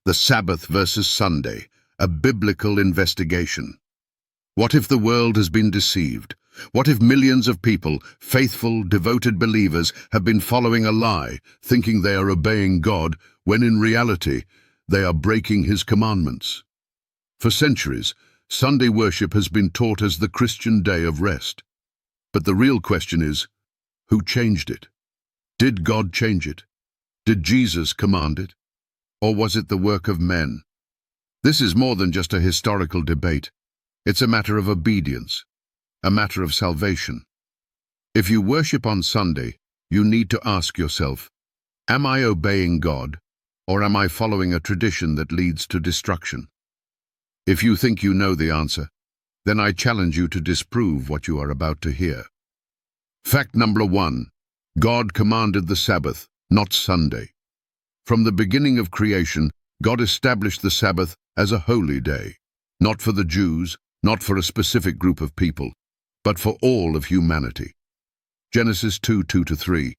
The Sabbath versus Sunday, a biblical investigation. What if the world has been deceived? What if millions of people, faithful, devoted believers, have been following a lie, thinking they are obeying God, when in reality, they are breaking His commandments? For centuries, Sunday worship has been taught as the Christian day of rest. But the real question is, who changed it? Did God change it? Did Jesus command it? Or was it the work of men? This is more than just a historical debate. It's a matter of obedience, a matter of salvation. If you worship on Sunday, you need to ask yourself, am I obeying God, or am I following a tradition that leads to destruction? If you think you know the answer, then I challenge you to disprove what you are about to hear. Fact number 1. God commanded the Sabbath, not Sunday. From the beginning of creation, God established the Sabbath as a holy day, not for the Jews, not for a specific group of people, but for all of humanity. Genesis 2:2-3.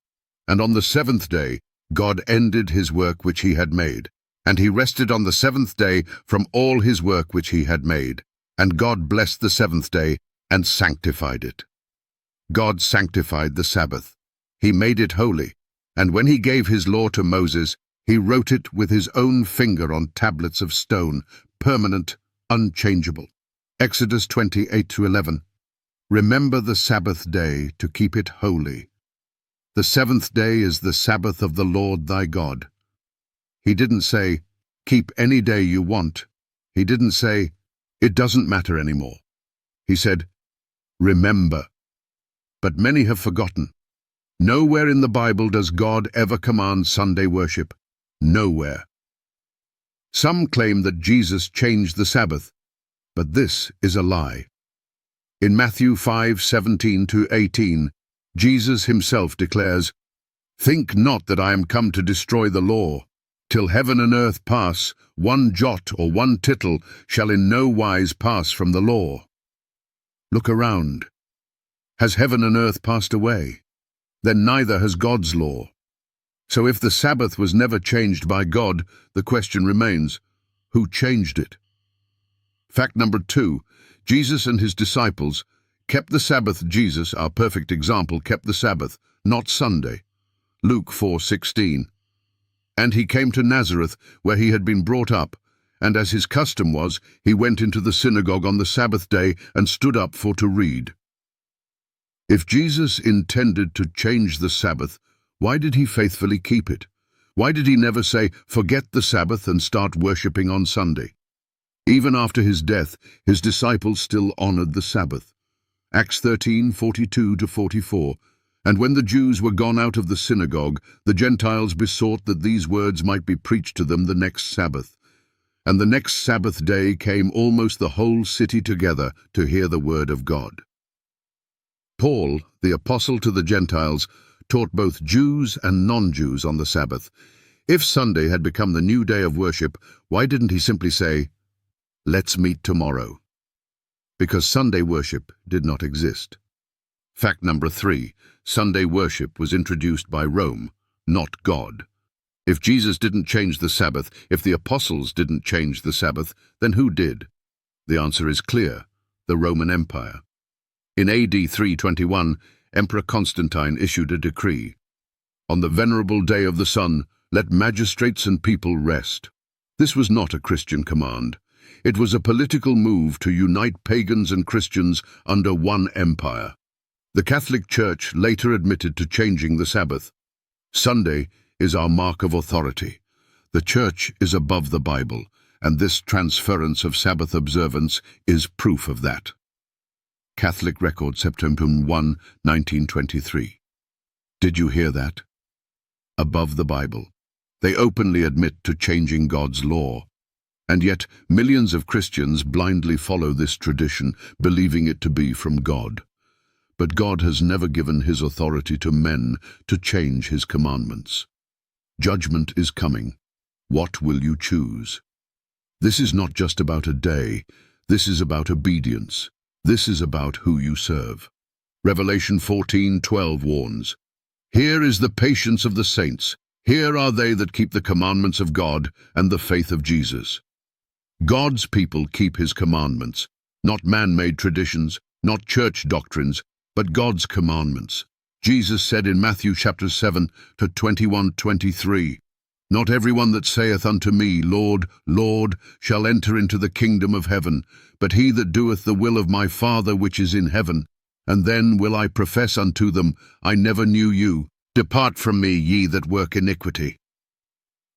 And on the seventh day, God ended His work which He had made, and He rested on the seventh day from all His work which He had made. And God blessed the seventh day and sanctified it. God sanctified the Sabbath. He made it holy, and when He gave His law to Moses, He wrote it with His own finger on tablets of stone, permanent, unchangeable. Exodus 28:11. Remember the Sabbath day to keep it holy. The seventh day is the Sabbath of the Lord thy God. He didn't say, keep any day you want. He didn't say, it doesn't matter anymore. He said, remember. But many have forgotten. Nowhere in the Bible does God ever command Sunday worship. Nowhere. Some claim that Jesus changed the Sabbath, but this is a lie. In Matthew 5:17-18, Jesus Himself declares, think not that I am come to destroy the law. Till heaven and earth pass, one jot or one tittle shall in no wise pass from the law. Look around. Has heaven and earth passed away? Then neither has God's law. So if the Sabbath was never changed by God, the question remains, who changed it? Fact number 2, Jesus and His disciples kept the Sabbath. Jesus, our perfect example, kept the Sabbath, not Sunday. Luke 4:16. And He came to Nazareth, where He had been brought up, and as His custom was, He went into the synagogue on the Sabbath day and stood up for to read. If Jesus intended to change the Sabbath, why did He faithfully keep it? Why did He never say, forget the Sabbath and start worshipping on Sunday? Even after His death, His disciples still honored the Sabbath. Acts 13:42-44. And when the Jews were gone out of the synagogue, the Gentiles besought that these words might be preached to them the next Sabbath. And the next Sabbath day came almost the whole city together to hear the word of God. Paul, the apostle to the Gentiles, taught both Jews and non-Jews on the Sabbath. If Sunday had become the new day of worship, why didn't he simply say, let's meet tomorrow? Because Sunday worship did not exist. Fact number 3, Sunday worship was introduced by Rome, not God. If Jesus didn't change the Sabbath, if the apostles didn't change the Sabbath, then who did? The answer is clear, the Roman Empire. In AD 321, Emperor Constantine issued a decree. On the venerable day of the sun, let magistrates and people rest. This was not a Christian command. It was a political move to unite pagans and Christians under one empire. The Catholic Church later admitted to changing the Sabbath. Sunday is our mark of authority. The Church is above the Bible, and this transference of Sabbath observance is proof of that. Catholic Record, September 1, 1923. Did you hear that? Above the Bible. They openly admit to changing God's law. And yet, millions of Christians blindly follow this tradition, believing it to be from God. But God has never given His authority to men to change His commandments. Judgment is coming. What will you choose? This is not just about a day. This is about obedience. This is about who you serve. Revelation 14:12 warns, here is the patience of the saints. Here are they that keep the commandments of God and the faith of Jesus. God's people keep his commandments, not man-made traditions, not church doctrines, but God's commandments. Jesus said in Matthew chapter 7 to 21:23, "Not everyone that saith unto me, Lord, Lord, shall enter into the kingdom of heaven, but he that doeth the will of my Father which is in heaven. And then will I profess unto them, I never knew you. Depart from me, ye that work iniquity."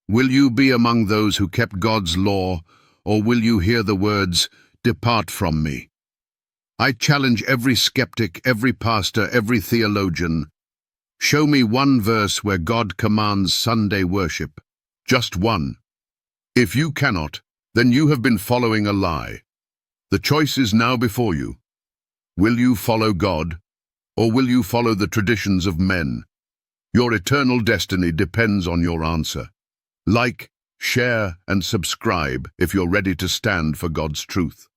Will you be among those who kept God's law, or will you hear the words, "Depart from me"? I challenge every skeptic, every pastor, every theologian. Show me one verse where God commands Sunday worship. Just one. If you cannot, then you have been following a lie. The choice is now before you. Will you follow God, or will you follow the traditions of men? Your eternal destiny depends on your answer. Like, share, and subscribe if you're ready to stand for God's truth.